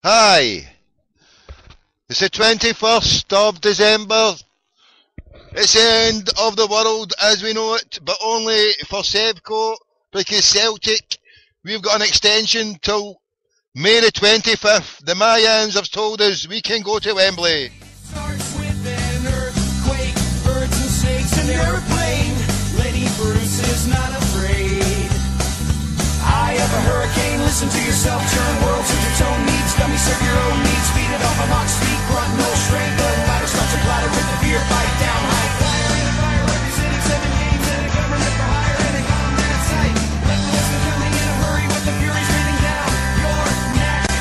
Hi, it's the 21st of December. It's the end of the world as we know it, but only for Sevco, because Celtic, we've got an extension till May the 25th. The Mayans have told us we can go to Wembley. Starts with an earthquake, birds and snakes, an airplane. Lenny Bruce is not afraid. Eye of a hurricane, listen to yourself, turn world to your tone needs. Dummy, serve your own needs, beat it off a mock speak, grunt, no strain. The ladder starts to clatter with the beer fight down high. Fire in a fire, representing 7 games and a government for hire and a combat site. Let the listen coming in a hurry with the furies breathing down your neck.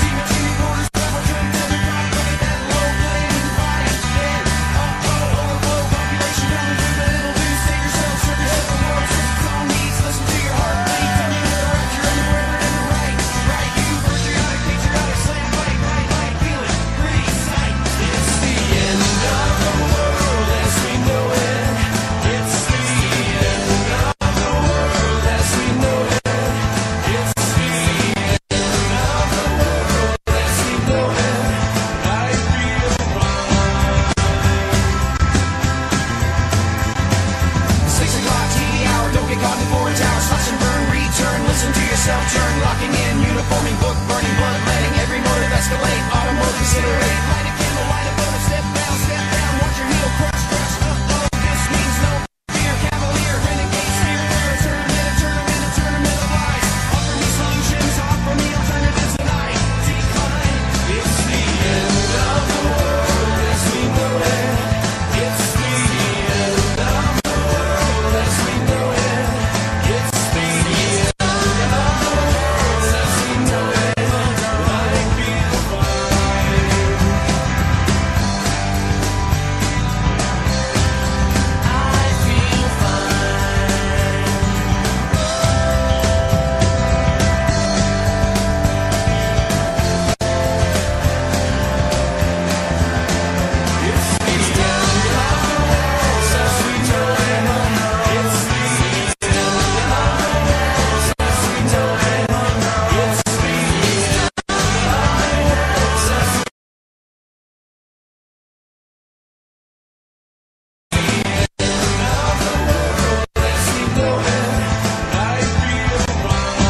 Team of team borders, we're trying to the top, look at that low blade fight. Then, overflow, population coming through the little do. Save yourself, serve yourself, the world serves its own needs. Listen to your heartbeat, tell me where the right, you're in the river and the right. Right, you patriotic, slam, fight, feel it, pretty sight. It's the end of the world as we know it. It's the end of the world as we know it. It's the end of the world as we know it. I feel fine. 6 o'clock TV hour, don't get caught in the forward tower. Slash and burn, return, listen to yourself, turn, locking in, uniforming, book, burning, blood, letting every motive escalate, automotive, considerate, light a candle, light a bullet, step down, watch your heel crush, this means no fear, cavalier, renegade, steer, tournament of lies, offer me solutions, offer me alternatives tonight, decline, it's the end of the world as we know it, it's the end of the world as we know it, it's the end of the world as we know it, I feel fine. I feel fine. It's the end of the world as we know it. It's the end of the world as we know it. It's the end of the world as we know it. I feel fine.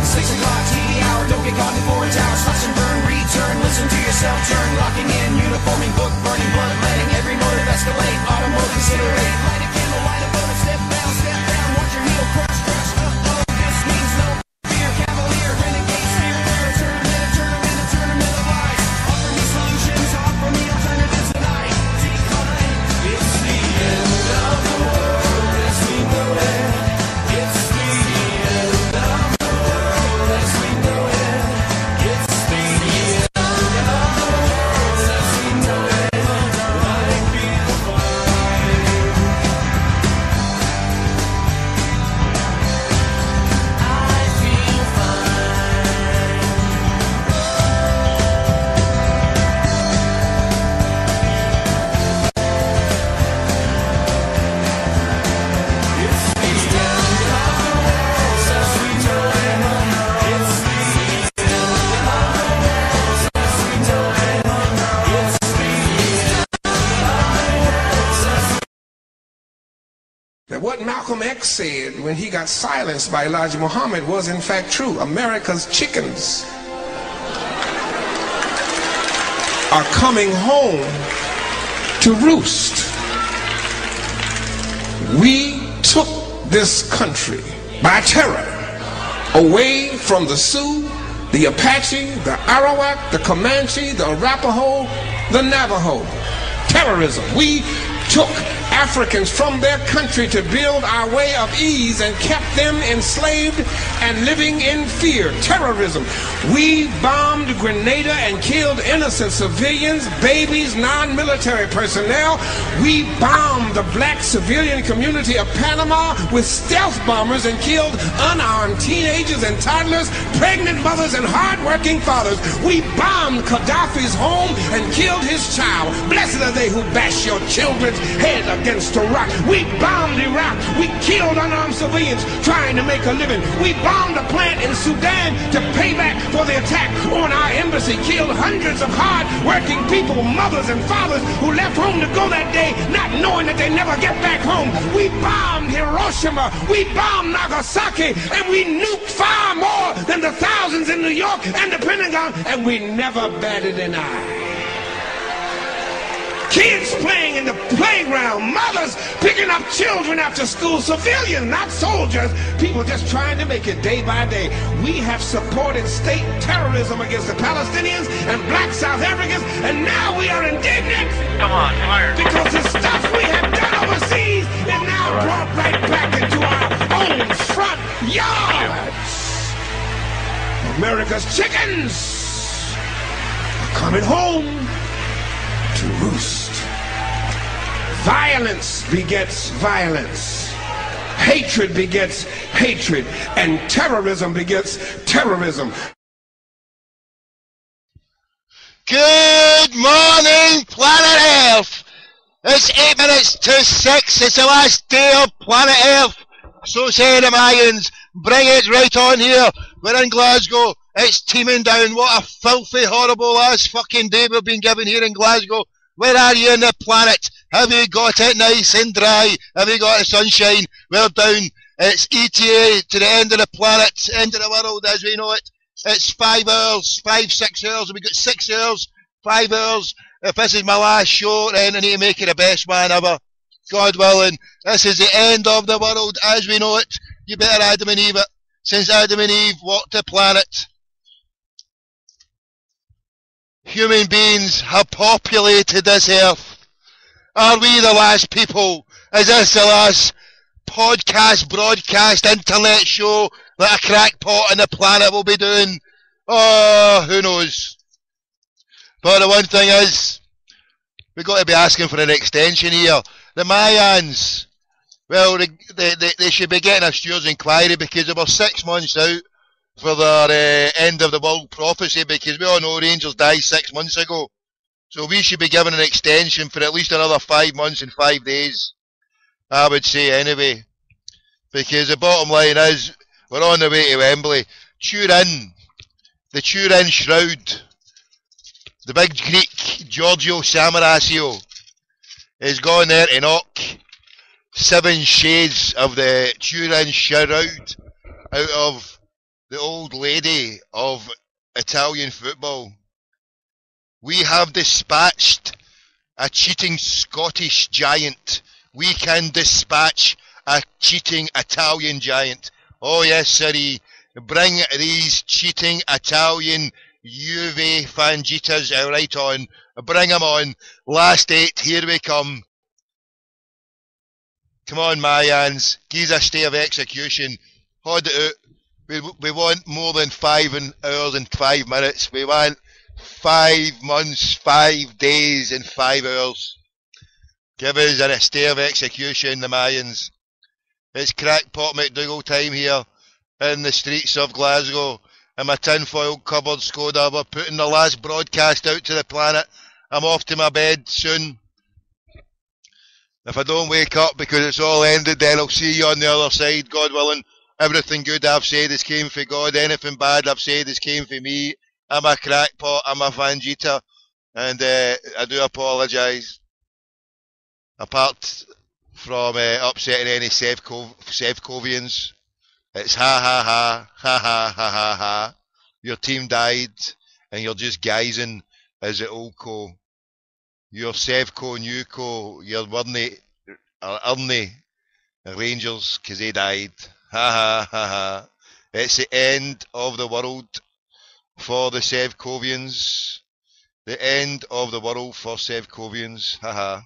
6 o'clock TV hour, don't get caught in the forward tower. Slash and burn, return, listen to yourself, turn, locking in, uniforming, book, burning, blood, letting every motive escalate, automotive, considerate, light a candle, light a bullet, step down, watch your heel crush, this means no fear, cavalier, renegade, steer, tournament of lies, offer me solutions, offer me alternatives tonight, decline, it's the end of the world as we know it, it's the end of the world as we know it, it's the end of the world as we know it, I feel fine. I feel fine. It's the end of the world as we know it. It's the end of the world as we know it. It's the end of the world as we That what Malcolm X said when he got silenced by Elijah Muhammad was in fact true. America's chickens are coming home to roost. We took this country by terror away from the Sioux, the Apache, the Arawak, the Comanche, the Arapaho, the Navajo. Terrorism. We took Africans from their country to build our way of ease and kept them enslaved and living in fear. Terrorism. We bombed Grenada and killed innocent civilians, babies, non-military personnel. We bombed the black civilian community of Panama with stealth bombers and killed unarmed teenagers and toddlers, pregnant mothers and hard-working fathers. We bombed Gaddafi's home and killed his child. Blessed are they who bash your children's head against a rock. We bombed Iraq. We killed unarmed civilians trying to make a living. We bombed a plant in Sudan to pay back for the attack on our embassy, killed hundreds of hard-working people, mothers and fathers who left home to go that day not knowing that they never get back home. We bombed Hiroshima, we bombed Nagasaki, and we nuked far more than the thousands in New York and the Pentagon, and we never batted an eye. Kids playing in the playground, mothers picking up children after school, civilians, not soldiers, people just trying to make it day by day. We have supported state terrorism against the Palestinians and black South Africans, and now we are indignant. Come on, fire. Because the stuff we have done overseas is now brought right back into our own front yards. America's chickens are coming home to roost. Violence begets violence. Hatred begets hatred. And terrorism begets terrorism. Good morning, planet Earth. It's 8 minutes to 6. It's the last day of planet Earth. So say the Mayans. Bring it right on here. We're in Glasgow. It's teeming down. What a filthy, horrible last fucking day we've been given here in Glasgow. Where are you in the planet? Have you got it nice and dry? Have you got the sunshine? We're down. It's ETA to the end of the planet, end of the world as we know it. It's 5 hours, 6 hours. We've got 6 hours, 5 hours. If this is my last show, then I need to make it the best one ever. God willing. This is the end of the world as we know it. You better Adam and Eve it. Since Adam and Eve walked the planet, human beings have populated this earth. Are we the last people? Is this the last podcast, broadcast, internet show that a crackpot on the planet will be doing? Oh, who knows? But the one thing is, we've got to be asking for an extension here. The Mayans, well, they should be getting a steward's inquiry because they were 6 months out for their end of the world prophecy, because we all know Rangers died 6 months ago. So we should be given an extension for at least another 5 months and 5 days, I would say anyway. Because the bottom line is, we're on the way to Wembley. Turin, the Turin Shroud, the big Greek Giorgio Samarasio is gone there to knock 7 shades of the Turin Shroud out of the old lady of Italian football. We have dispatched a cheating Scottish giant. We can dispatch a cheating Italian giant. Oh yes, sirree. Bring these cheating Italian Juve Fangitas right on. Bring them on. Last 8, here we come. Come on, Mayans. Give us a stay of execution. Hold it out. We want more than 5 hours and 5 minutes. We want 5 months, 5 days and 5 hours. Give us a stay of execution, the Mayans. It's crackpot McDougall time here in the streets of Glasgow. In my tinfoil covered Skoda, we're putting the last broadcast out to the planet. I'm off to my bed soon. If I don't wake up because it's all ended, then I'll see you on the other side, God willing. Everything good I've said has came for God. Anything bad I've said has came for me. I'm a crackpot, I'm a Fangita, and I do apologise. Apart from upsetting any Sevcovians, it's ha ha ha, ha ha ha ha ha. Your team died, and you're just guising as the old co. Your Sevco, new co, your Ernie Rangers, because they died. Ha ha ha ha. It's the end of the world for the Sevcovians. The end of the world for Sevcovians. Ha ha.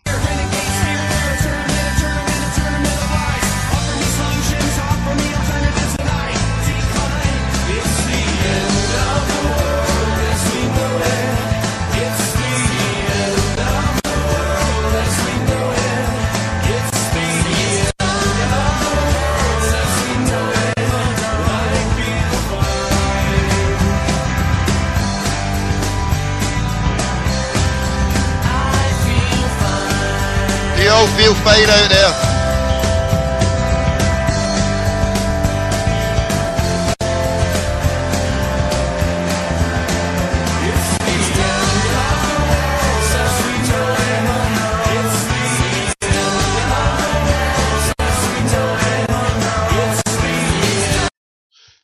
You all feel fine out there?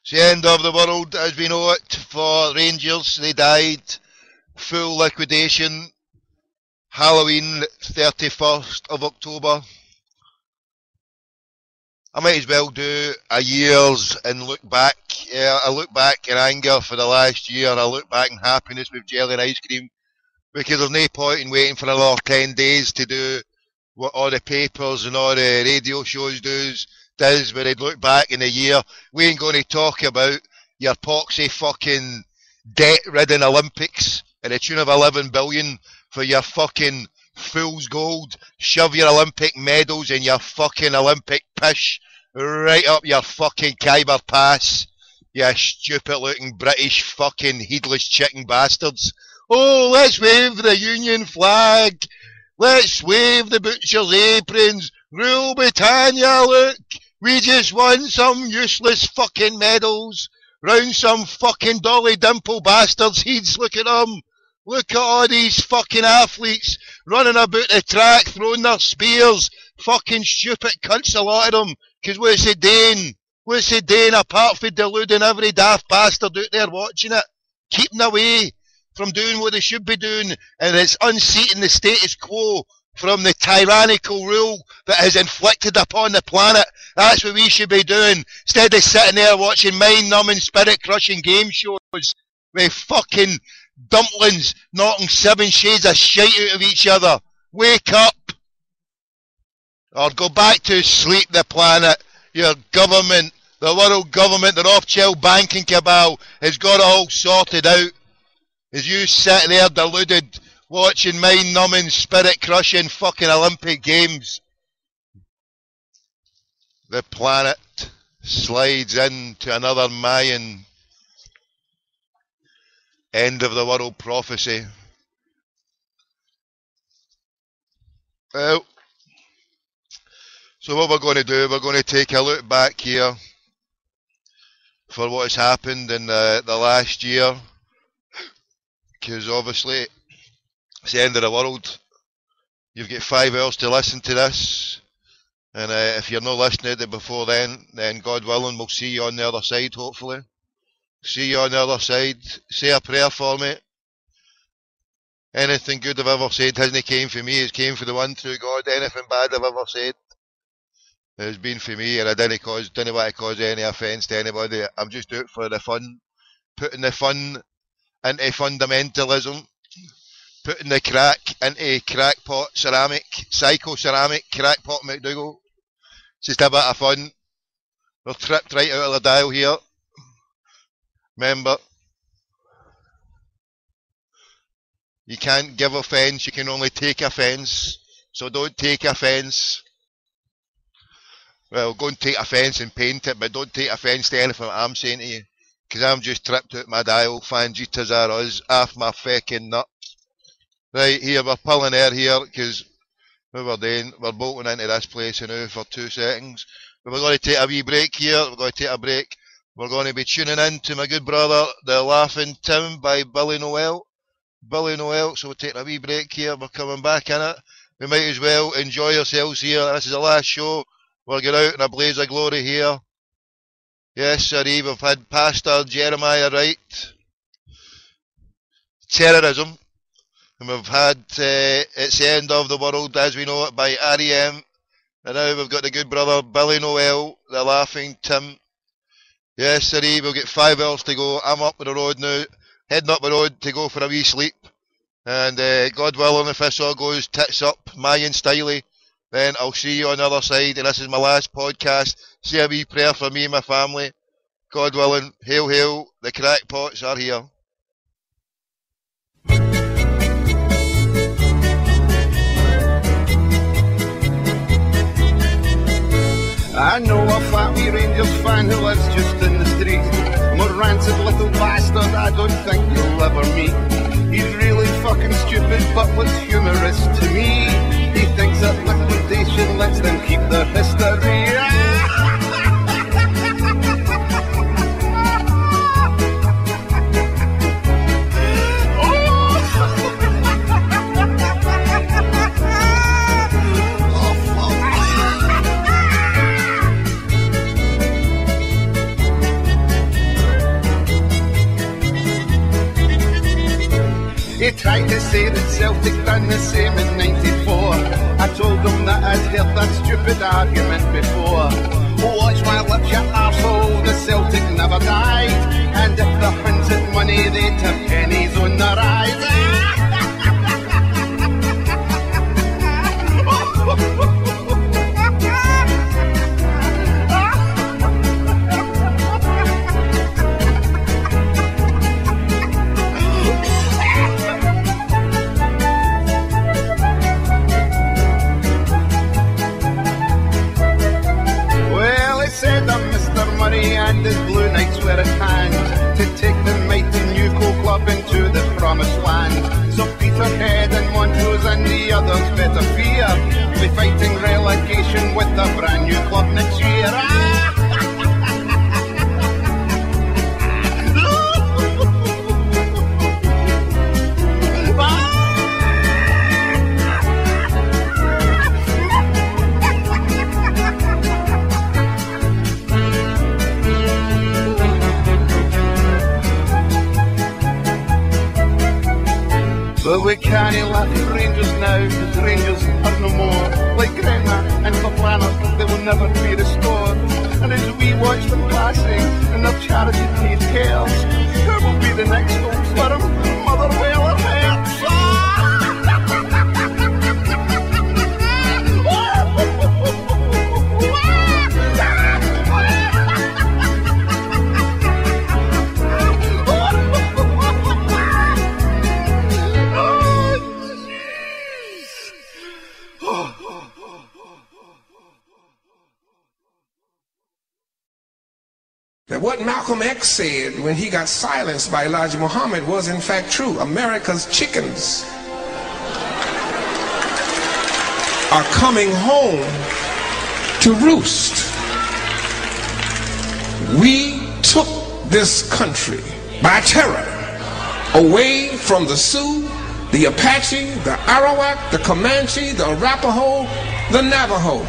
It's the end of the world as we know it for Rangers. They died. Full liquidation. Halloween, 31st of October. I might as well do a year's and look back. I look back in anger for the last year. I look back in happiness with jelly and ice cream. Because there's no point in waiting for another 10 days to do what all the papers and all the radio shows does where they'd look back in a year. We ain't going to talk about your poxy fucking debt-ridden Olympics at the tune of 11 billion for your fucking fool's gold. Shove your Olympic medals and your fucking Olympic pish right up your fucking Khyber Pass. You stupid-looking British fucking heedless chicken bastards. Oh, let's wave the Union flag. Let's wave the butcher's aprons. Rule Britannia, look. We just won some useless fucking medals. Round some fucking Dolly Dimple bastards' heads. Look at them. Look at all these fucking athletes running about the track, throwing their spears. Fucking stupid cunts, a lot of them. Because what's it doing? What's it doing apart from deluding every daft bastard out there watching it? Keeping away from doing what they should be doing, and it's unseating the status quo from the tyrannical rule that is inflicted upon the planet. That's what we should be doing, instead of sitting there watching mind-numbing, spirit-crushing game shows with fucking dumplings knocking 7 shades of shite out of each other. Wake up! Or go back to sleep, the planet. Your government, the world government, the Rothschild banking cabal has got it all sorted out. As you sit there deluded, watching mind-numbing, spirit-crushing fucking Olympic Games, the planet slides into another Mayan end of the world prophecy. Well, so what we're going to do, we're going to take a look back here for what has happened in the last year. Because obviously, it's the end of the world. You've got 5 hours to listen to this. And if you're not listening to it before then God willing, we'll see you on the other side, hopefully. See you on the other side. Say a prayer for me. Anything good I've ever said hasn't came for me, it's came for the one true God. Anything bad I've ever said has been for me, and I didn't want to cause any offence to anybody. I'm just out for the fun. Putting the fun into fundamentalism, putting the crack into crackpot ceramic, psycho-ceramic, crackpot McDougall. It's just a bit of fun. We're tripped right out of the dial here. Remember, you can't give offence, you can only take offence. So don't take offence. Well, go and take offence and paint it, but don't take offence to anything I'm saying to you. Because I'm just tripped out my dial, fangitas are us, off my fucking nut. Right, here, we're pulling air here, because what we're doing, we're bolting into this place now for 2 seconds. But we're going to take a wee break here, we're going to take a break. We're going to be tuning in to my good brother, The Laughing Tim by Billy Noel. Billy Noel, so we're taking a wee break here, we're coming back in it. We might as well enjoy ourselves here. This is the last show. We'll get out in a blaze of glory here. Yes, sirree, we've had Pastor Jeremiah Wright, terrorism, and we've had It's the End of the World as we know it by R.E.M. And now we've got the good brother Billy Noel, The Laughing Tim. Yes, sirree, we'll get 5 hours to go. I'm up the road now, heading up the road to go for a wee sleep. And God willing, if this all goes tits up, Mayan styly, then I'll see you on the other side. And this is my last podcast. Say a wee prayer for me and my family. God willing, hail, hail, the crackpots are here. I know a fat wee Rangers fan who lives just in the street. More rancid little bastard I don't think you'll ever meet. He's really fucking stupid, but what's humorous to me, he thinks that liquidation lets them keep their history. tried to say that Celtic done the same in '94. I told them that I'd heard that stupid argument before. Watch my lips, you arsehole, the Celtic never died. And if the Huns had money, they'd have pennies on the rise. And his blue knights were at hand to take the mighty Newco club into the promised land. So Peterhead and Montrose and the others better fear, we're fighting relegation with a brand new club next year. But we can't laugh at Rangers now, because Rangers are no more. Like Gretna and Caplaner, they will never be restored. And as we watch them passing, and their charity paid cares, who will be the next old firm? Motherwell or Hertz? That what Malcolm X said when he got silenced by Elijah Muhammad was in fact true. America's chickens are coming home to roost. We took this country by terror away from the Sioux, the Apache, the Arawak, the Comanche, the Arapaho, the Navajo.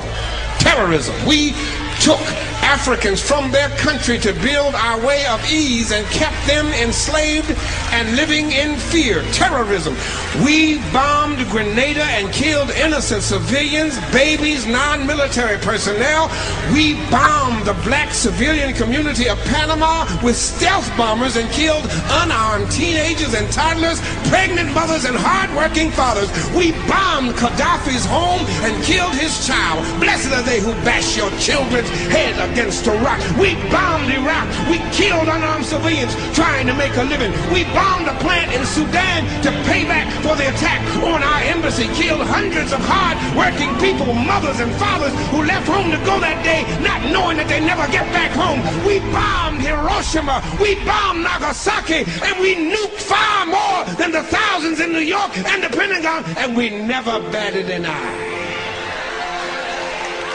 Terrorism. We took Africans from their country to build our way of ease and kept them enslaved and living in fear. Terrorism. We bombed Grenada and killed innocent civilians, babies, non-military personnel. We bombed the black civilian community of Panama with stealth bombers and killed unarmed teenagers and toddlers, pregnant mothers and hard-working fathers. We bombed Gaddafi's home and killed his child. Blessed are they who bash your children's head against a rock. We bombed Iraq. We killed unarmed civilians trying to make a living. We bombed a plant in Sudan to pay back for the attack on our embassy. Killed hundreds of hard-working people, mothers and fathers who left home to go that day not knowing that they never get back home. We bombed Hiroshima. We bombed Nagasaki. And we nuked far more than the thousands in New York and the Pentagon. And we never batted an eye.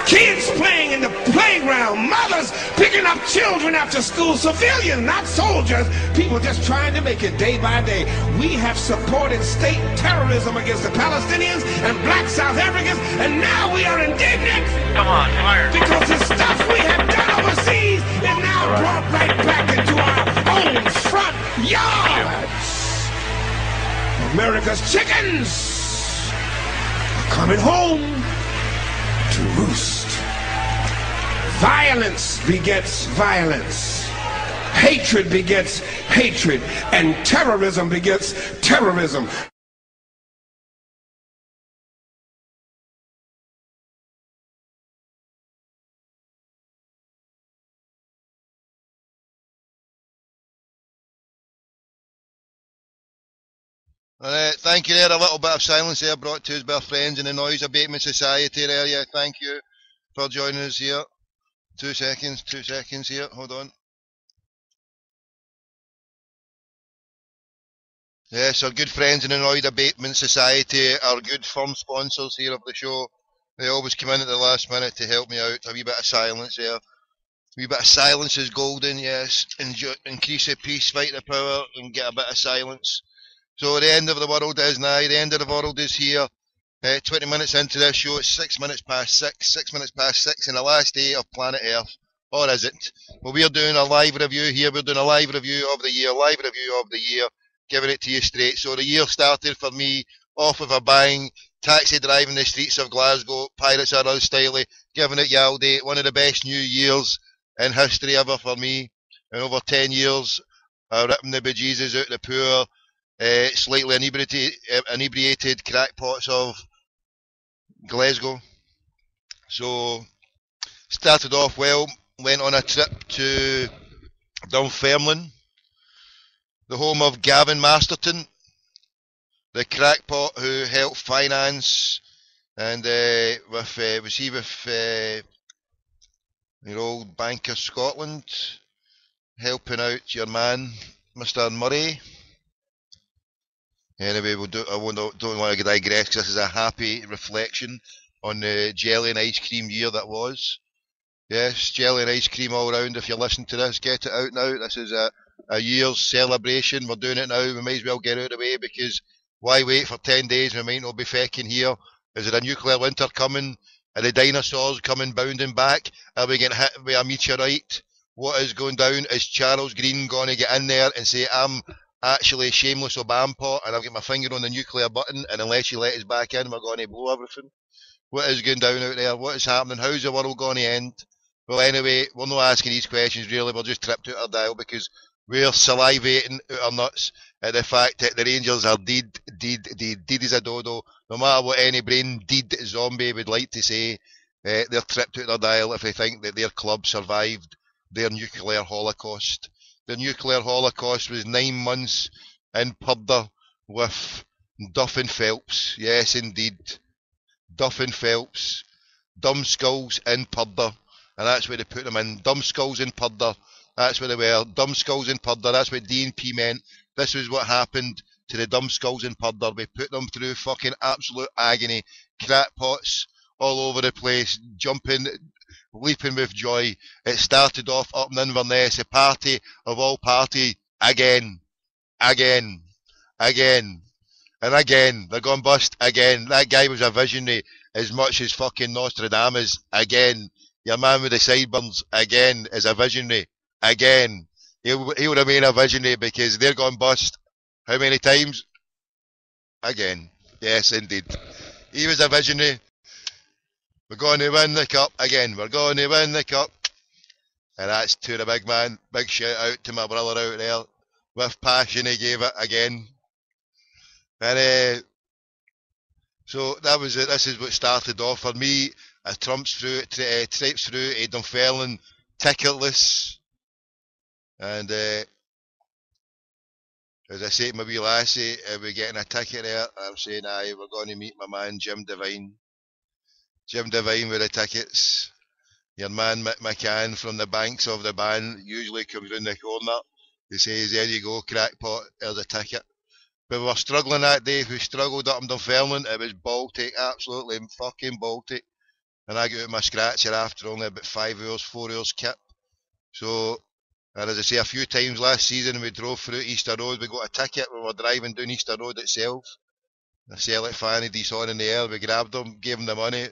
Kids playing in the playground, mothers picking up children after school, civilians, not soldiers, people just trying to make it day by day. We have supported state terrorism against the Palestinians and black South Africans, and now we are indignant. Come on, fire. Because the stuff we have done overseas is now brought right back into our own front yards. America's chickens are coming home to roost. Violence begets violence. Hatred begets hatred. And terrorism begets terrorism. Alright, thank you there. A little bit of silence there brought to us by our friends in the Noise Abatement Society area. Thank you for joining us here. 2 seconds here, hold on. Yes, our good friends in the Noise Abatement Society, our good firm sponsors here of the show. They always come in at the last minute to help me out. A wee bit of silence there. A wee bit of silence is golden, yes. Increase the peace, fight the power, and get a bit of silence. So the end of the world is nigh, the end of the world is here. 20 minutes into this show, it's 6 minutes past 6, 6 minutes past 6 in the last day of planet Earth. Or is it? Well, we're doing a live review here, we're doing a live review of the year, giving it to you straight. So the year started for me off of a bang, taxi driving the streets of Glasgow, Pirates Are Us styly, giving it Yaldi, one of the best New Years in history ever for me. In over 10 years, ripping the bejesus out of the poor, slightly inebriated crackpots of Glasgow. So, started off well, went on a trip to Dunfermline, the home of Gavin Masterton, the crackpot who helped finance and was he with your old Bank of Scotland, helping out your man, Mr. Murray. Anyway, don't want to digress because this is a happy reflection on the jelly and ice cream year that was. Yes, jelly and ice cream all round. If you're listening to this, get it out now. This is a year's celebration. We're doing it now. We might as well get out of the way because why wait for 10 days? We might not be fecking here. Is there a nuclear winter coming? Are the dinosaurs coming bounding back? Are we getting hit with a meteorite? What is going down? Is Charles Green going to get in there and say, I'm actually shameless Obama and I've got my finger on the nuclear button and unless you let us back in, we're going to blow everything? What is going down out there? What is happening? How's the world going to end? Well, anyway, we're not asking these questions really. We're just tripped out our dial because we're salivating out our nuts at the fact that the Rangers are dead as a dodo. No matter what any brain deed zombie would like to say, they're tripped out their dial if they think that their club survived their nuclear holocaust. The nuclear holocaust was 9 months in Purder with Duff and Phelps. Yes, indeed. Duff and Phelps. Dumb skulls in Purder. And that's where they put them in. Dumb skulls in Purder. That's where they were. Dumb skulls in Purder. That's what D&P meant. This was what happened to the dumb skulls in Purder. We put them through fucking absolute agony. Crackpots all over the place. Jumping, leaping with joy. It started off up in Inverness. A party of all party. Again. And again. They're going bust again. That guy was a visionary as much as fucking Nostradamus. Again. Your man with the sideburns, again, is a visionary. Again. He'll remain a visionary because they're going bust. How many times? Again. Yes, indeed. He was a visionary. We're going to win the cup again. We're going to win the cup. And that's to the big man. Big shout out to my brother out there. With passion he gave it again. And so that was it. This is what started off for me. Trumps through, tripes through Dunfermline, ticketless. And as I say to my wee lassie, we're getting a ticket there. I'm saying, aye, we're going to meet my man Jim Devine. Jim Devine with the tickets. Your man Mick McCann from the banks of the band usually comes round the corner. He says, there you go, crackpot, there's a ticket. But we were struggling that day. We struggled up in Dunfermline. It was Baltic, absolutely fucking Baltic. And I got out my scratcher after only about 5 hours, 4 hours kip. So, and as I say, a few times last season we drove through Easter Road, we got a ticket, we were driving down Easter Road itself. The Celtic fan had on in the air, we grabbed them, gave them the money,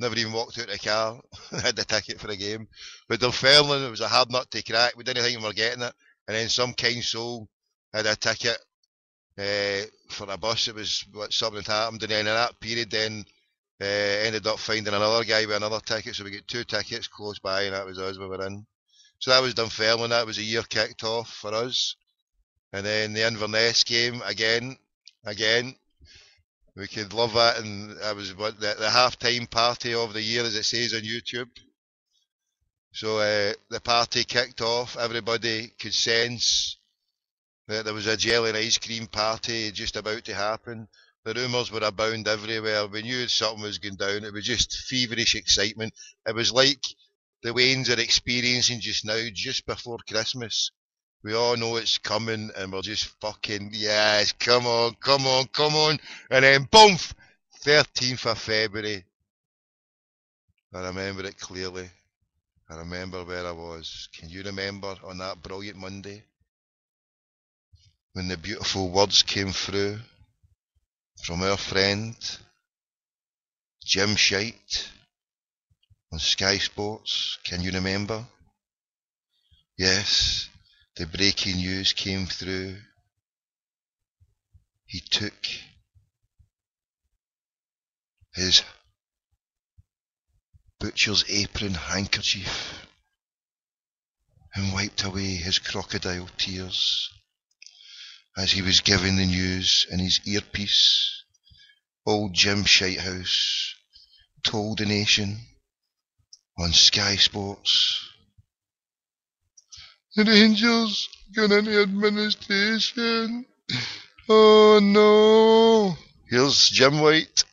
never even walked out the car, had the ticket for the game. But Dunfermline, it was a hard nut to crack, we didn't think we were getting it. And then some kind soul had a ticket for a bus, it was something had happened, and then in that period then, ended up finding another guy with another ticket, so we got 2 tickets close by, and that was us we were in. So that was Dunfermline, that was a year kicked off for us. And then the Inverness game, again, we could love that, and that was the half-time party of the year, as it says on YouTube. So the party kicked off, everybody could sense that there was a jelly and ice cream party just about to happen. The rumours were abound everywhere. We knew something was going down. It was just feverish excitement. It was like the Waynes are experiencing just now, just before Christmas. We all know it's coming, and we're just fucking, yes, come on. And then, boom, 13th of February. I remember it clearly. I remember where I was. Can you remember on that brilliant Monday? When the beautiful words came through from our friend Jim Shite on Sky Sports. Can you remember? Yes, the breaking news came through. he took his butcher's apron handkerchief and wiped away his crocodile tears as he was giving the news in his earpiece. Old Jim Shitehouse told the nation on Sky Sports, the Rangers got into administration. Oh no. Here's Jim White.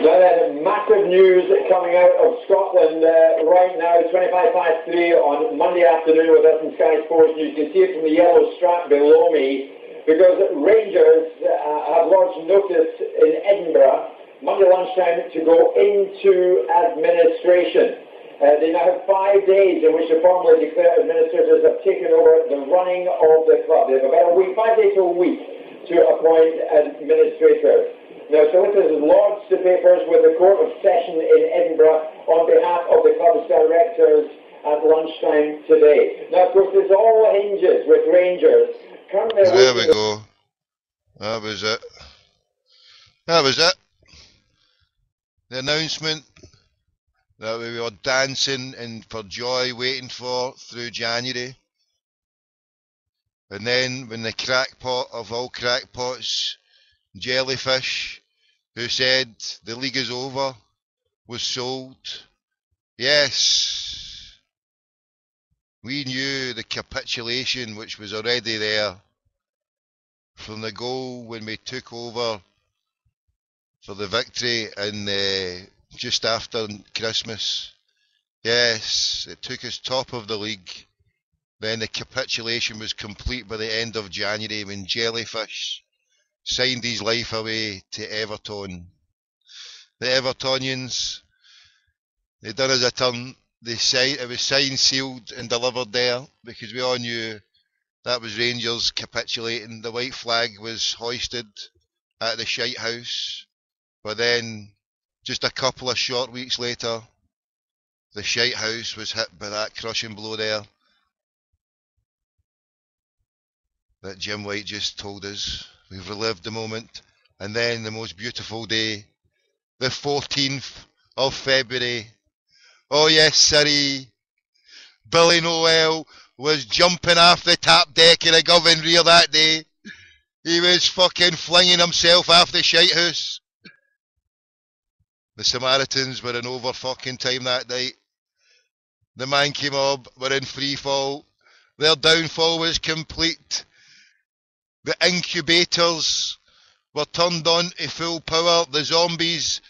Now then, massive news coming out of Scotland right now, 3 on Monday afternoon with us in Sky Sports. You can see it from the yellow strap below me, because Rangers have lodged notice in Edinburgh Monday lunchtime to go into administration. They now have 5 days in which to formally declare administrators have taken over the running of the club. They have about a week, 5 days to a week, to appoint administrators. Now, solicitors lodged the papers with the Court of Session in Edinburgh on behalf of the club's directors at lunchtime today. Now, of course, this all hinges with Rangers. There we go. That was it. That was it. The announcement that we were dancing and for joy waiting for through January. And then when the crackpot of all crackpots, Jellyfish, who said the league is over, was sold. Yes, we knew the capitulation which was already there from the goal when we took over for the victory in just after Christmas. Yes, it took us top of the league. Then the capitulation was complete by the end of January when Jellyfish signed his life away to Everton. The Evertonians, they done us a turn. It was signed, sealed and delivered there, because we all knew that was Rangers capitulating. The white flag was hoisted at the Shite House, but then just a couple of short weeks later, the Shite House was hit by that crushing blow there that Jim White just told us. We've relived the moment. And then the most beautiful day, the 14th of February. Oh yes, sirree. Billy Noel was jumping off the top deck of the Govan Rear that day. He was fucking flinging himself off the shite house. The Samaritans were in over fucking time that night. The Mankey Mob were in free fall. Their downfall was complete. The incubators were turned on to full power. The zombies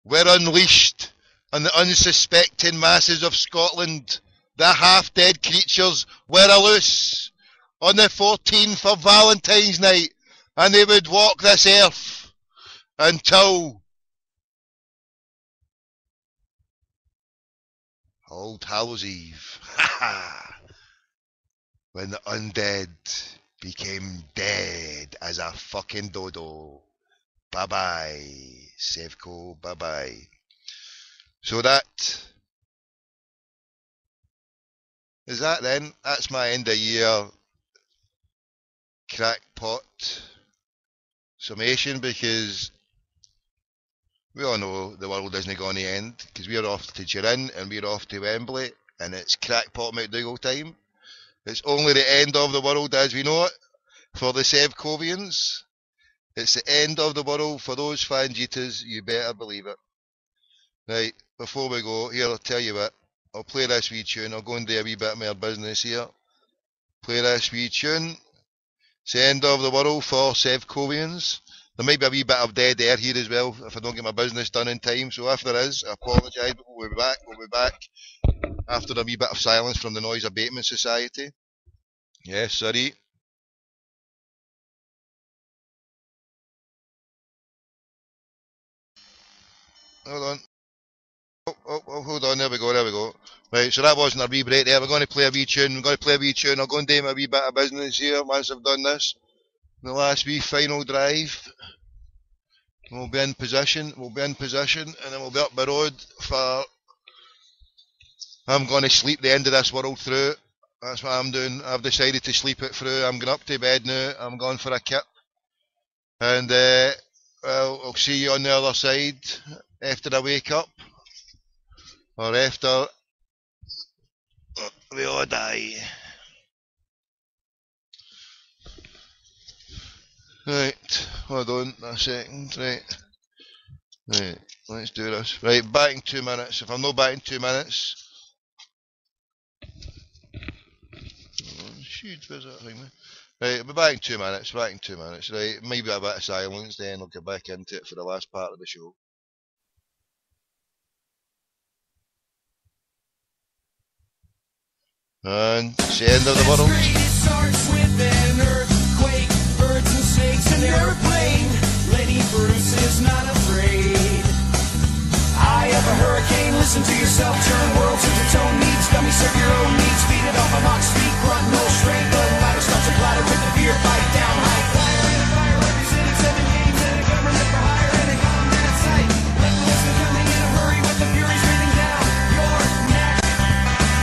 were unleashed on the unsuspecting masses of Scotland. The half-dead creatures were loose on the 14th of Valentine's night, and they would walk this earth until Old Hallows Eve. When the undead became dead as a fucking dodo. Bye-bye, Sevco, bye-bye. So that is that then. That's my end of year crackpot summation, because we all know the world isn't going to end, because we're off to Turin and we're off to Wembley and it's crackpot McDougall time. It's only the end of the world as we know it for the Sevcovians. It's the end of the world for those Fangitas, you better believe it. Right, before we go, here I'll tell you what, I'll play this wee tune, I'll go and do a wee bit more business here. Play this wee tune. It's the end of the world for Sevcovians. There might be a wee bit of dead air here as well if I don't get my business done in time, so if there is, I apologise, but we'll be back after a wee bit of silence from the Noise Abatement Society. Yes, sorry. Hold on. Oh, hold on, there we go. Right, so that wasn't a wee break there. We're going to play a wee tune. I'll go and do my wee bit of business here once I've done this. The last wee final drive. We'll be in position, and then we'll be up the road for... I'm going to sleep the end of this world through. That's what I'm doing. I've decided to sleep it through. I'm going up to bed now. I'm going for a kip. And well, I'll see you on the other side after I wake up. Or after we all die. Right, hold on a second. Right, let's do this. Right, back in 2 minutes. If I'm not back in 2 minutes, huge visit thing. Right, I'll be back in 2 minutes. Back in 2 minutes. Right, maybe a bit of silence. Then I'll get back into it for the last part of the show. And it's the end of the world. It starts with an earthquake, birds and snakes, an airplane. Lenny Bruce is not afraid. Eye of a hurricane, listen to yourself, turn world to the tone needs. Dummy, serve your own needs, feed it off a mock speak, grunt, no strength. The ladder starts a platter with the beer fight down high. Flyer in a fire, representing 7 games and a government for hire and a combat site. Let the listener coming in a hurry with the fury breathing down your neck.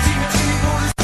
Team of team reporters.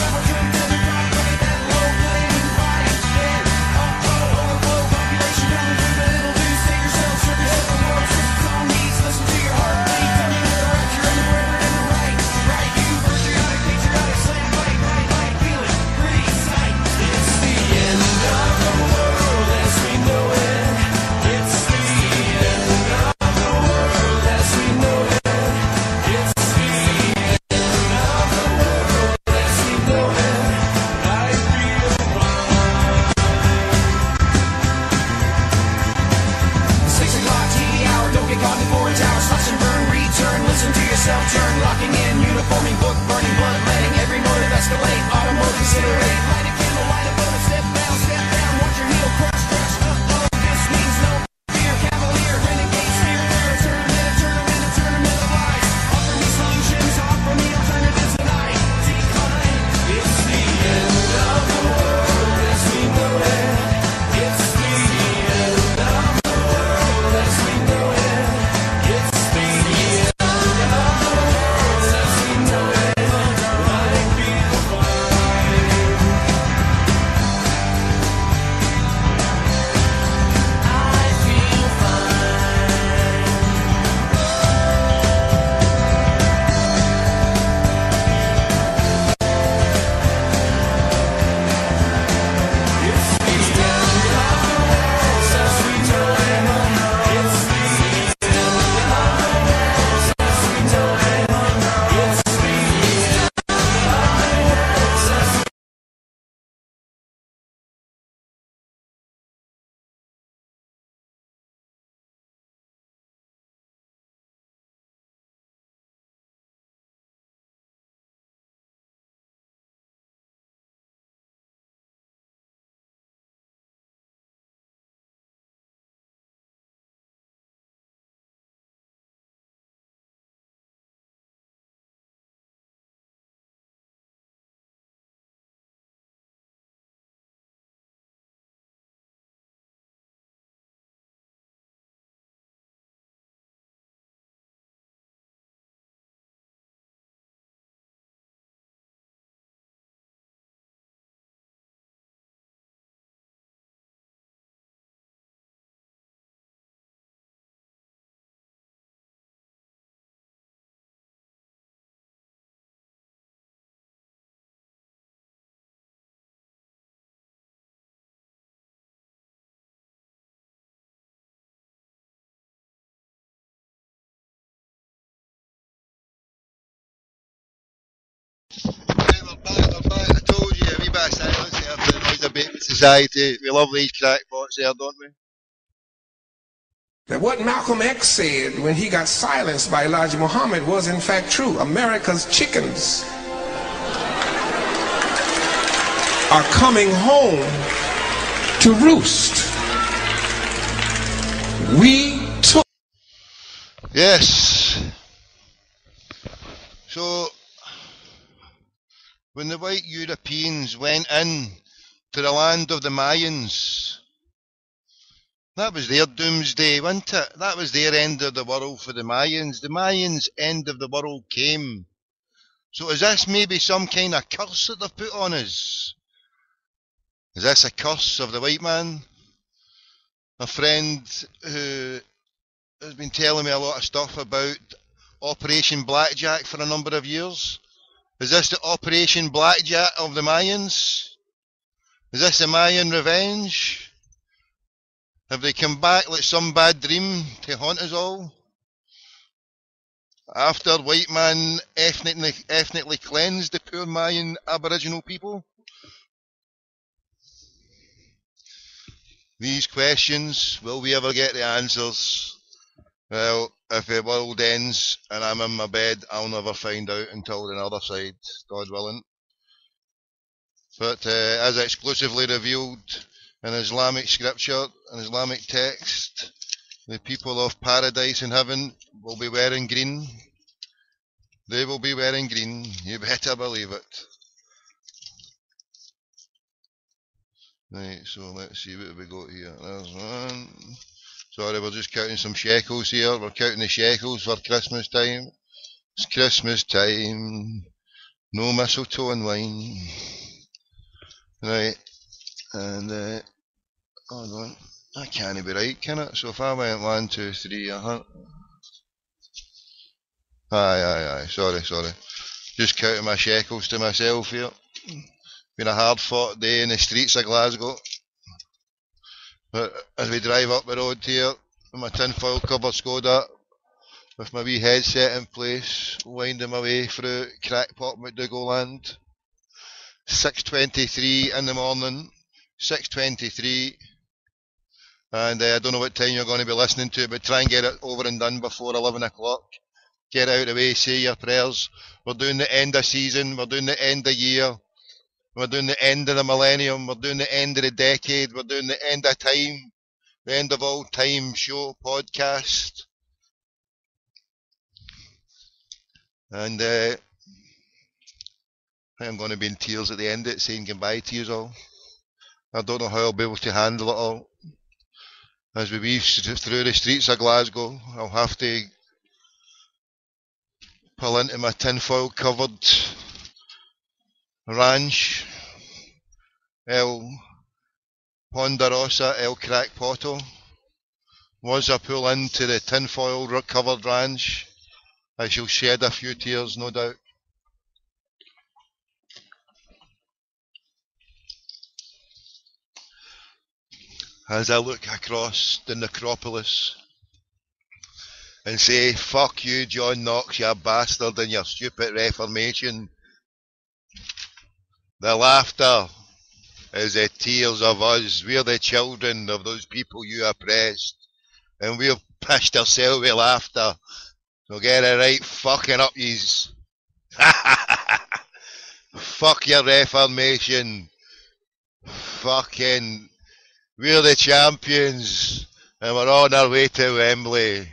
Turn, locking in, uniforming, book burning, blood letting every motive escalate, automotive incinerate, light a candle, light a motive, step down, watch your heel crush, this means no fear, cavalier, renegade, spear, tournament of lies, offer me solutions, offer me alternatives tonight, decline, it's the end of the world as we know it, it's the end of the world as we know it, it's the end. We're back. I told you, a wee bit of silence there for the noise abatement society. We love these crackpots there, don't we? That what Malcolm X said when he got silenced by Elijah Muhammad was in fact true. America's chickens are coming home to roost. We took. Yes. So, when the white Europeans went in to the land of the Mayans, that was their doomsday, wasn't it? That was their end of the world for the Mayans. The Mayans' end of the world came So is this maybe some kind of curse that they've put on us? Is this a curse of the white man? A friend who has been telling me a lot of stuff about Operation Blackjack for a number of years. Is this the Operation Blackjack of the Mayans? Is this the Mayan revenge? Have they come back like some bad dream to haunt us all? After white man ethnically cleansed the poor Mayan Aboriginal people? These questions, will we ever get the answers? Well, if the world ends and I'm in my bed, I'll never find out until the other side, God willing. But as exclusively revealed in Islamic scripture and Islamic text, the people of paradise and heaven will be wearing green. They will be wearing green, you better believe it. Right, so let's see what we got here. There's one. Sorry, we're just counting some shekels here. We're counting the shekels for Christmas time. It's Christmas time. No mistletoe and wine. Right, and hold on. That can't be right, can it? So if I went 1, 2, 3, Aye. Sorry. Just counting my shekels to myself here. Been a hard fought day in the streets of Glasgow. But as we drive up the road here, with my tinfoil covered Skoda, with my wee headset in place, winding my way through crackpot McDougall land. 6:23 in the morning, 6:23, and I don't know what time you're going to be listening to it, but try and get it over and done before 11 o'clock. Get out of the way, say your prayers. We're doing the end of season, we're doing the end of year, we're doing the end of the millennium, we're doing the end of the decade, we're doing the end of time, the end of all time show, podcast. And I think I'm going to be in tears at the end of it, saying goodbye to you all. I don't know how I'll be able to handle it all. As we weave through the streets of Glasgow, I'll have to pull into my tinfoil covered ranch, El Ponderosa El Crackpoto. Once I pull into the tinfoil covered ranch, I shall shed a few tears, no doubt. As I look across the necropolis and say, fuck you, John Knox, you bastard, and your stupid Reformation. The laughter is the tears of us. We're the children of those people you oppressed, and we've pissed ourselves with laughter. So get it right fucking up, yous. Fuck your Reformation. Fucking, we're the champions, and we're on our way to Wembley.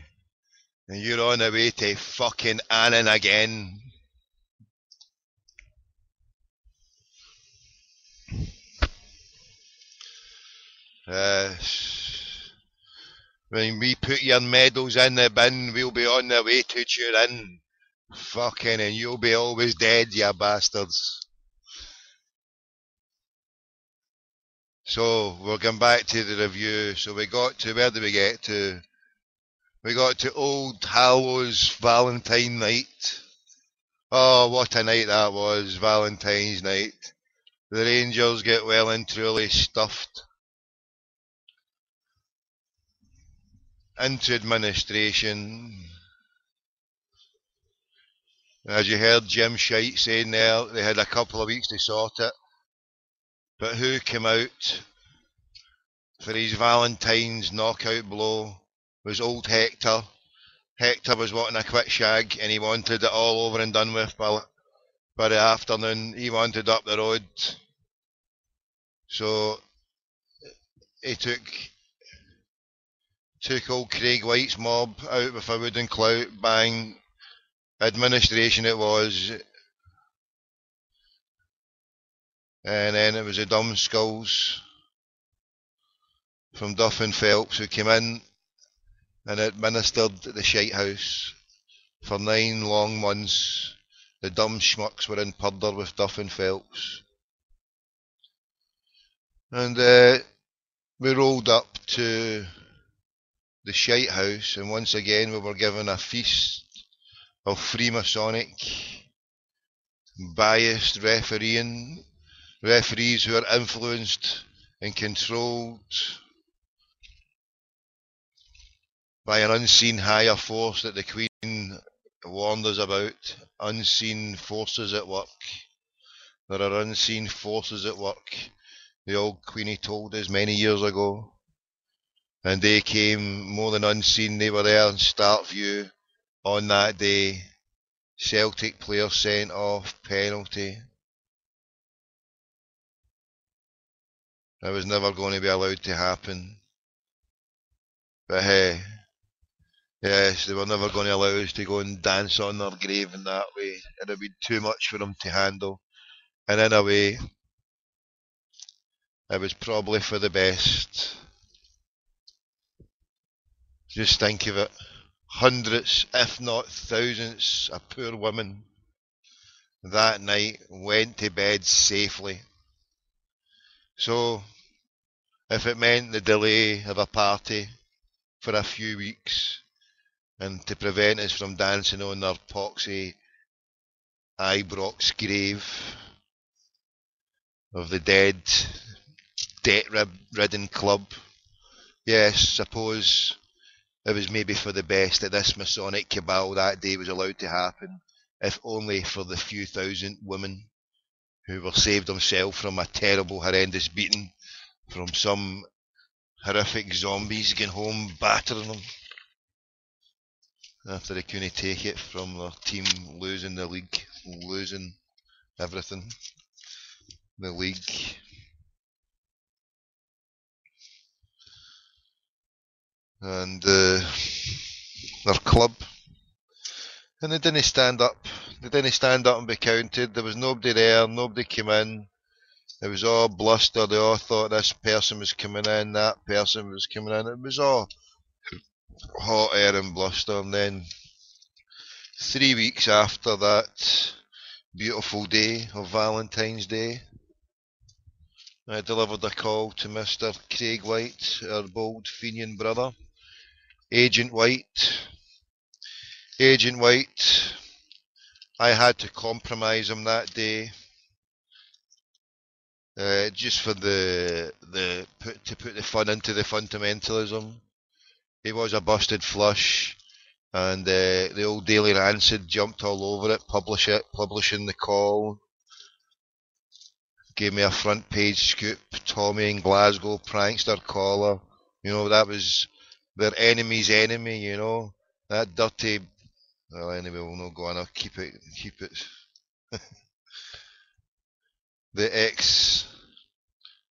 And you're on the way to fucking Annan again. When we put your medals in the bin, we'll be on the way to Turin. Fucking, and you'll be always dead, you bastards. So, we're going back to the review. So we got to, where did we get to? We got to Old Hallows Valentine night. Oh, what a night that was, Valentine's night. The Rangers get well and truly stuffed into administration. As you heard Jim Shite saying there, they had a couple of weeks to sort it. But who came out for his Valentine's knockout blow was old Hector. Hector was wanting a quick shag and he wanted it all over and done with by the afternoon. He wanted up the road. So he took old Craig White's mob out with a wooden clout, bang, administration it was. And then it was the dumb skulls from Duff and Phelps who came in and administered the shite house for 9 long months The dumb schmucks were in Purder with Duff and Phelps. And we rolled up to the shite house, and once again we were given a feast of Freemasonic, biased referees who are influenced and controlled by an unseen higher force that the Queen warned us about. Unseen forces at work. There are unseen forces at work. The old Queenie told us many years ago. And they came more than unseen. They were there in Starkview on that day. Celtic player sent off, penalty. It was never going to be allowed to happen. But hey, yes, they were never going to allow us to go and dance on their grave in that way. It would be too much for them to handle. And in a way, it was probably for the best. Just think of it. Hundreds, if not thousands, of poor women that night went to bed safely. So, if it meant the delay of a party for a few weeks, and to prevent us from dancing on their poxy Ibrox grave of the dead, debt-ridden club, yes, suppose it was maybe for the best that this Masonic cabal that day was allowed to happen, if only for the few thousand women who were saved themselves from a terrible, horrendous beating from some horrific zombies going home battering them after they couldn't take it from their team losing the league, losing everything, the league. And their club, and they didn't stand up. They didn't stand up and be counted. There was nobody there. Nobody came in. It was all bluster. They all thought this person was coming in, that person was coming in. It was all hot air and bluster. And then 3 weeks after that beautiful day of Valentine's Day, I delivered a call to Mr. Craig White, our bold Fenian brother. Agent White, I had to compromise him that day, just for to put the fun into the fundamentalism. He was a busted flush, and the old Daily Rancid jumped all over it, publishing the call. Gave me a front page scoop. Tommy in Glasgow, prankster caller. You know, that was their enemy's enemy, you know. That dirty... Well, anyway, we'll not go on. I'll keep it. The ex...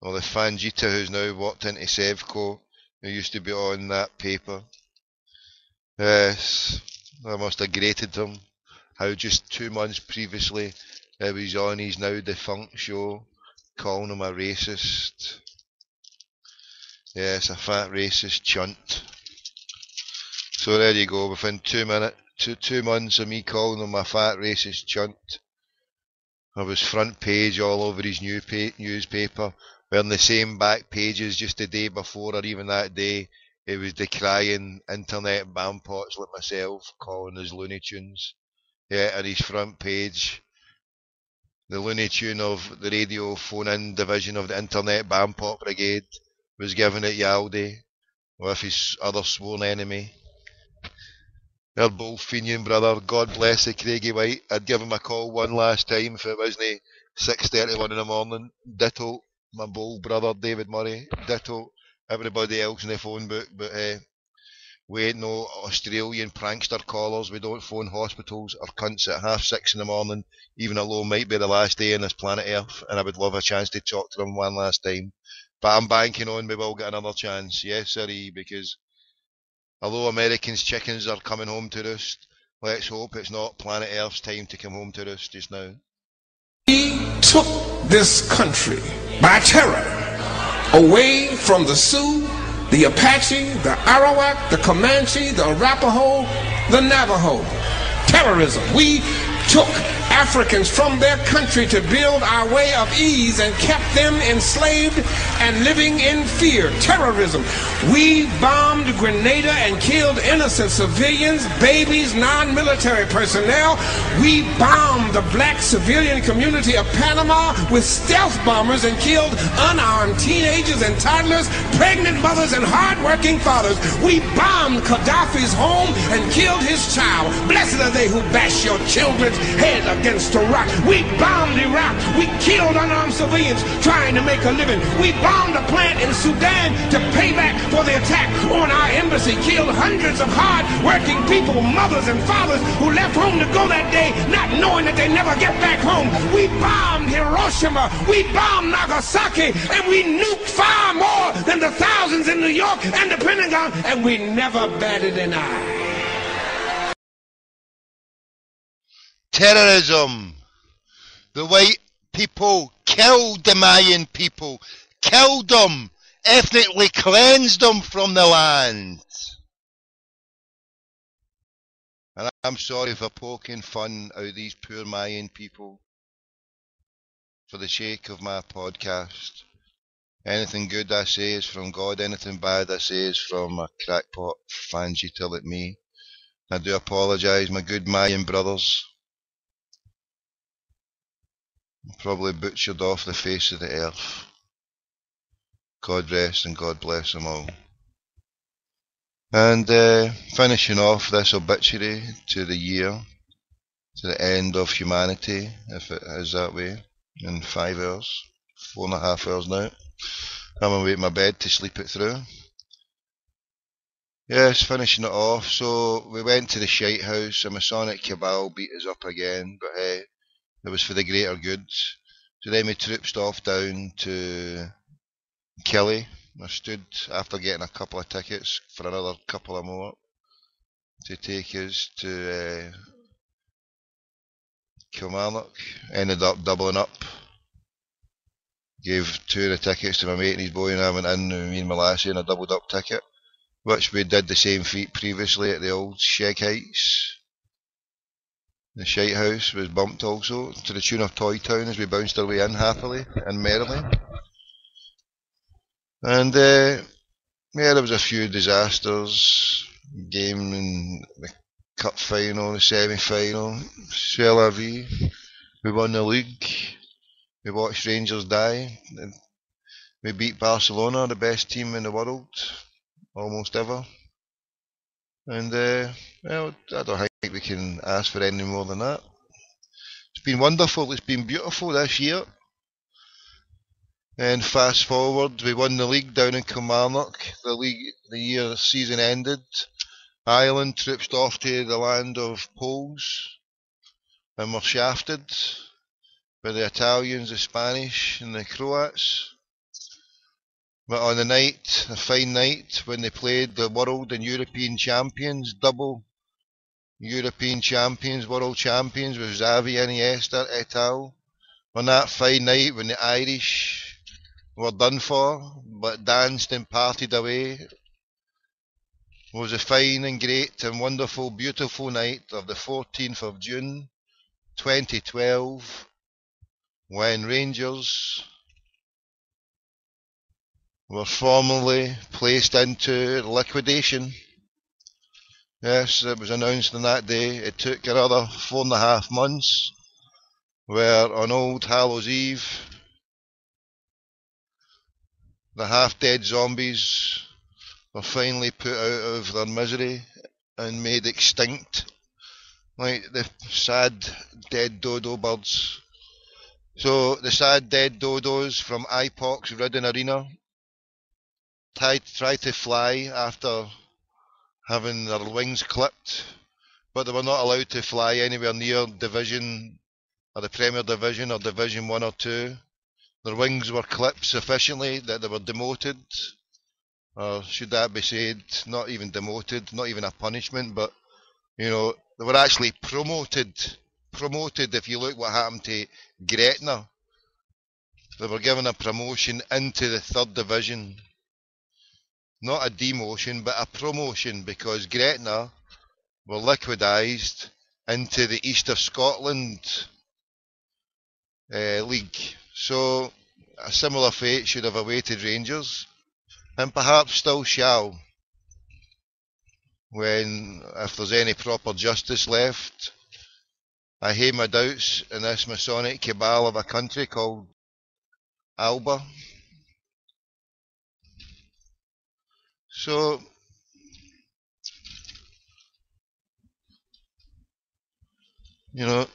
Or the Fangita who's now walked into Sevco, who used to be on that paper. Yes, I must have grated him. How just 2 months previously he was on his now defunct show, calling him a racist. Yes, a fat racist chunt. So there you go, within 2 months of me calling him a fat racist chunt, I was front page all over his newspaper, wearing the same back pages just the day before, or even that day. He was decrying internet bampots like myself, calling us Looney Tunes. Yeah, on his front page, the Looney Tune of the radio phone-in division of the Internet Bampot Brigade was giving it Yaldi with his other sworn enemy. Their bold Fenian brother, God bless the Craigie White. I'd give him a call one last time if it wasn't 6:31 in the morning. Ditto, my bold brother David Murray. Ditto, everybody else in the phone book. But we ain't no Australian prankster callers. We don't phone hospitals or cunts at 6:30 in the morning, even although it might be the last day on this planet Earth, and I would love a chance to talk to them one last time. But I'm banking on we will get another chance. Yes, sirree, because although Americans' chickens are coming home to roost, let's hope it's not planet Earth's time to come home to roost just now. We took this country by terror away from the Sioux, the Apache, the Arawak, the Comanche, the Arapaho, the Navajo. Terrorism. We took Africans from their country to build our way of ease and kept them enslaved and living in fear. Terrorism. We bombed Grenada and killed innocent civilians, babies, non-military personnel. We bombed the black civilian community of Panama with stealth bombers and killed unarmed teenagers and toddlers, pregnant mothers and hard-working fathers. We bombed Gaddafi's home and killed his child. Blessed are they who bash your children's head against a rock. We bombed Iraq. We killed unarmed civilians trying to make a living. We bombed a plant in Sudan to pay back for the attack on our embassy. Killed hundreds of hard-working people, mothers and fathers who left home to go that day not knowing that they never get back home. We bombed Hiroshima. We bombed Nagasaki. And we nuked far more than the thousands in New York and the Pentagon. And we never batted an eye. Terrorism. The white people killed the Mayan people, killed them, ethnically cleansed them from the land. And I'm sorry for poking fun out of these poor Mayan people for the sake of my podcast. Anything good I say is from God, anything bad I say is from a crackpot fancy like me. I do apologise, my good Mayan brothers. Probably butchered off the face of the earth. God rest and God bless them all. And finishing off this obituary to the year, to the end of humanity, if it is that way, in 5 hours, 4.5 hours now. I'm away to my bed to sleep it through. Yes, finishing it off. So we went to the shite house. A Masonic cabal beat us up again, but hey, it was for the greater good. So then we trooped off down to Kelly. I stood after getting a couple of tickets for another couple of more to take us to Kilmarnock. Ended up doubling up. Gave 2 of the tickets to my mate and his boy, and I went in with me and my lassie in a doubled up ticket, which we did the same feat previously at the old Sheg Heights. The shite house was bumped also to the tune of Toy Town as we bounced our way in happily and merrily. And yeah, there was a few disasters. Game in the cup final, the semi-final, c'est la vie. We won the league. We watched Rangers die. We beat Barcelona, the best team in the world, almost ever. And well, I don't think we can ask for any more than that. It's been wonderful, it's been beautiful this year. And fast forward, we won the league down in Kilmarnock. The season ended. Ireland trooped off to the land of Poles and were shafted by the Italians, the Spanish and the Croats. But on the night, a fine night, when they played the world and European champions, double European champions, world champions with Xavi, Iniesta, et al. On that fine night when the Irish were done for, but danced and partied away, was a fine and great and wonderful, beautiful night of the 14th of June, 2012, when Rangers were formally placed into liquidation. Yes, it was announced on that day. It took another 4.5 months, where on Old Hallows Eve, the half-dead zombies were finally put out of their misery and made extinct, like the sad dead dodo birds. So the sad dead dodos from IPOC's Ridden Arena tried to fly after having their wings clipped, but they were not allowed to fly anywhere near Division or the Premier Division or Division 1 or 2. Their wings were clipped sufficiently that they were demoted, or should that be said, not even demoted, not even a punishment, but you know, they were actually promoted. If you look what happened to Gretna, they were given a promotion into the 3rd Division. Not a demotion, but a promotion, because Gretna were liquidised into the east of Scotland league. So a similar fate should have awaited Rangers, and perhaps still shall, when, if there's any proper justice left. I have my doubts in this Masonic cabal of a country called Alba. So, you know,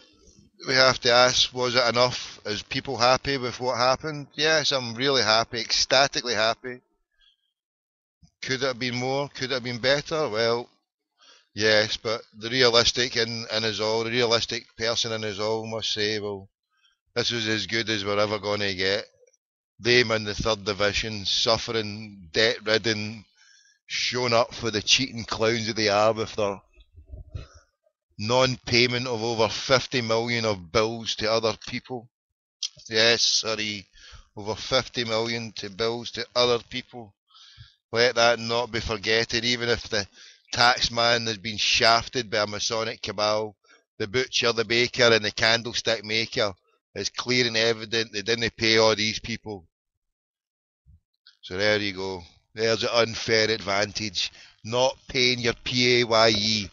we have to ask, was it enough? Is people happy with what happened? Yes, I'm really happy, ecstatically happy. Could it have been more? Could it have been better? Well, yes, but the realistic in us all, the realistic person in us all must say, well, this was as good as we're ever going to get. Them in the third division, suffering, debt-ridden, shown up for the cheating clowns that they are with their non-payment of over 50 million of bills to other people. Yes, sorry, over 50 million to bills to other people. Let that not be forgotten, even if the taxman has been shafted by a Masonic cabal. The butcher, the baker and the candlestick maker, it's clear and evident they didn't pay all these people. So there you go. There's an unfair advantage. Not paying your PAYE.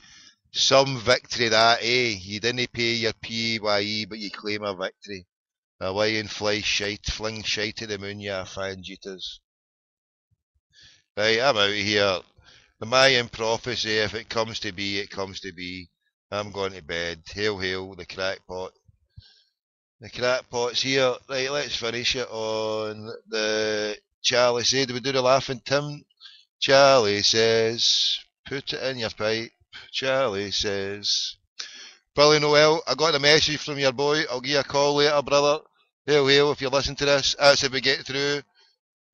Some victory that, eh? You didn't pay your PAYE, but you claim a victory. Away and fling shite to the moon, you fine jeeters. Right, I'm out of here. The Mayan prophecy, if it comes to be, it comes to be. I'm going to bed. Hail, hail, the crackpot. The crackpot's here. Right, let's finish it on the Charlie said. Do we do the laughing Tim? Charlie says, put it in your pipe. Charlie says, Billy Noel, I got a message from your boy. I'll give you a call later, brother. Hail, hail, if you listen to this. That's if we get through.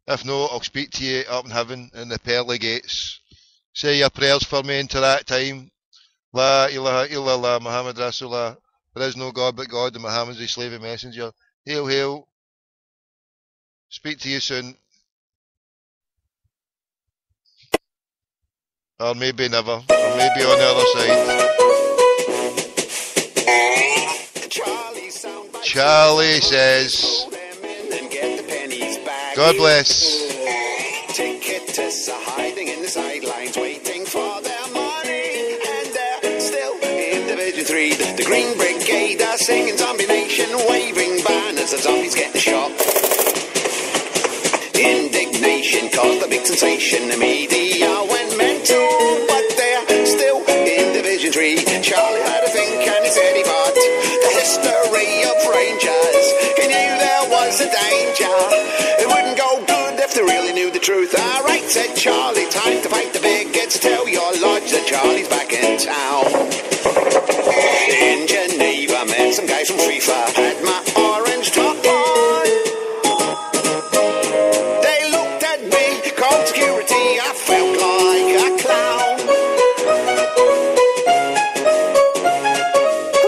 If not, I'll speak to you up in heaven in the pearly gates. Say your prayers for me until that time. La ilaha illallah Muhammad Rasulullah. There is no God but God, and Muhammad is the slave and messenger. Hail, hail. Speak to you soon. Or maybe never. Or maybe on the other side. Charlie says, God bless. Ticketers are hiding in the sidelines, waiting for their money, and they're still in Division 3. The Green Brigade are singing Zombie Nation, waving banners. The zombies getting shot. Indignation caused a big sensation. The media went mental, but they're still in Division 3. Charlie had a think and he said he bought the history of Rangers. He knew there was a danger. It wouldn't go good if they really knew the truth. Alright, said Charlie, time to fight the bigots. Tell your lodge that Charlie's back in town. In Geneva, met some guys from FIFA. Had my orange top on. They looked at me, called security. I felt like a clown.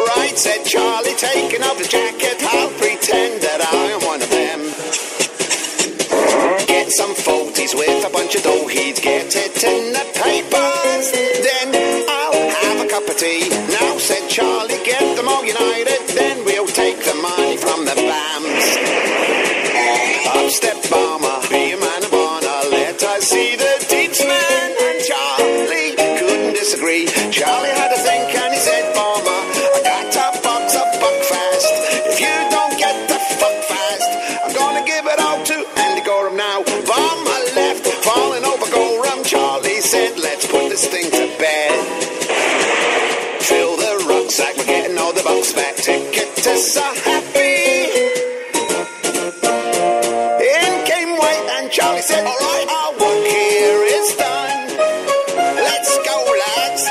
Right, said Charlie, taking off his jacket. I'll pretend that I am one of them. Get some photos with a bunch of dough heads. Get it in the papers. Then I'll have a cup of tea. Now, said Charlie, get them all united. Then we'll take the money from the BAMs. Up step Bomber, be a man of honor. Let us see the deeds, man. And Charlie couldn't disagree. Charlie had a think and he said, Bomber, I got a box of Buckfast. If you don't get the fuck fast, I'm gonna give it all to Andy Gorham now. Bomber left, falling over Gorham. Charlie said, let's put this thing to bed. Fill the rucksack, we're getting all the bucks back. Ticketers are happy. In came White and Charlie said, alright, our work here is done. Let's go, lads.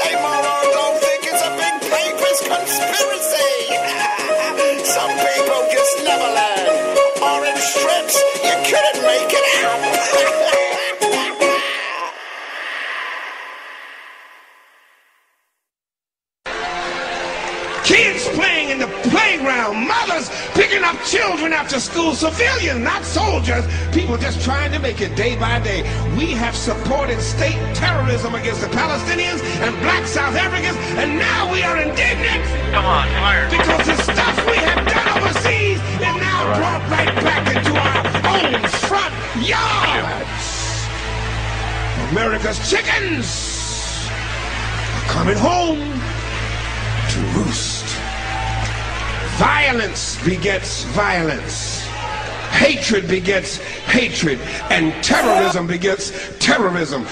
They morons don't think it's a big papers conspiracy. Some people just never learn. Orange strips, you couldn't make it out. Kids playing in the playground, mothers picking up children after school, civilians, not soldiers, people just trying to make it day by day. We have supported state terrorism against the Palestinians and black South Africans, and now we are indignant. Come on, fire. Because the stuff we have done overseas America's chickens are coming home to roost. Violence begets violence. Hatred begets hatred. And terrorism begets terrorism.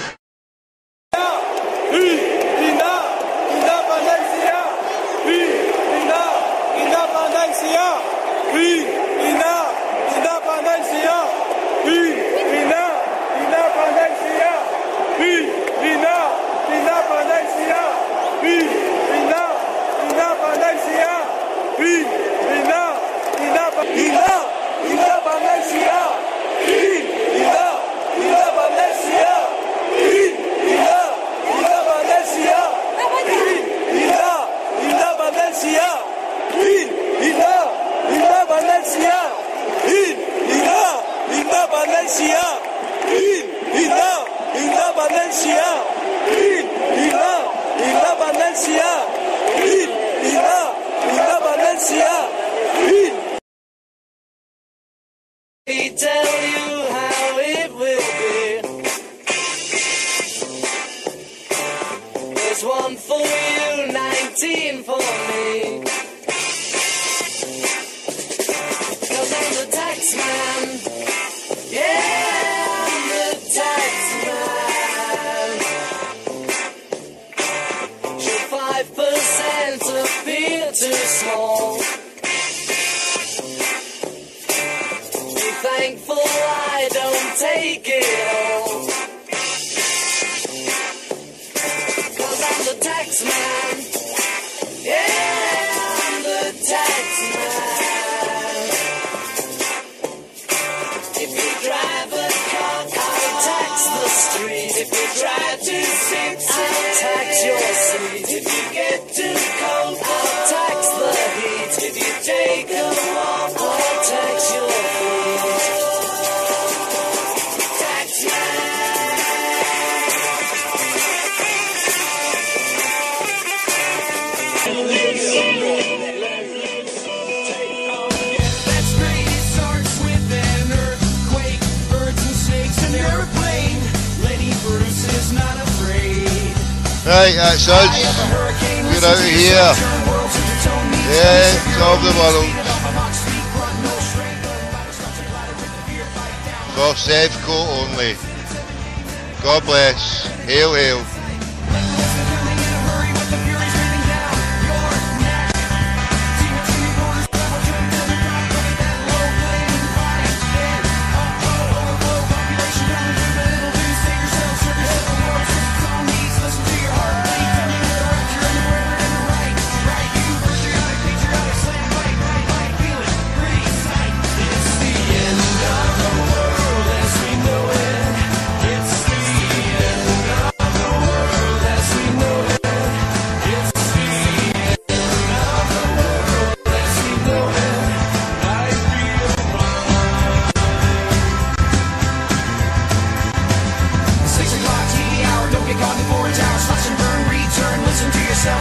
Tell you how it will be. There's one for you, 19 for me. 'Cause I'm the tax man. Yeah, I'm the tax man. Should 5% appear too small? Thankful I don't take it all. 'Cause I'm the tax man. Yeah, I'm the tax man. If you drive a car, I'll tax the street. If you drive too sick, I'll tax your seat. If you get too cold, I'll tax the heat. If you take a walk, I'll tax your feet. Right, that's us. Get out of here. The end of the world. For Sevco only. God bless. Hail, hail.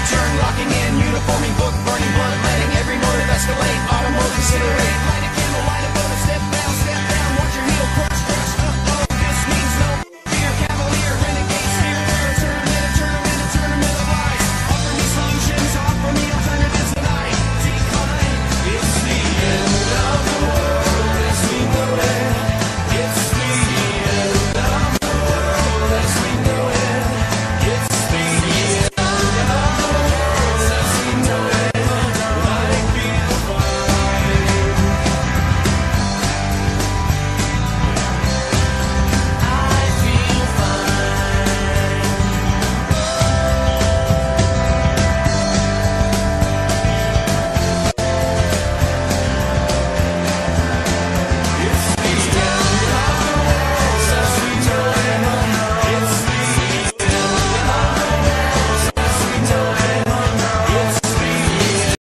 Turn, locking in, uniforming, book burning, blood letting every motive escalate, automotive considerate.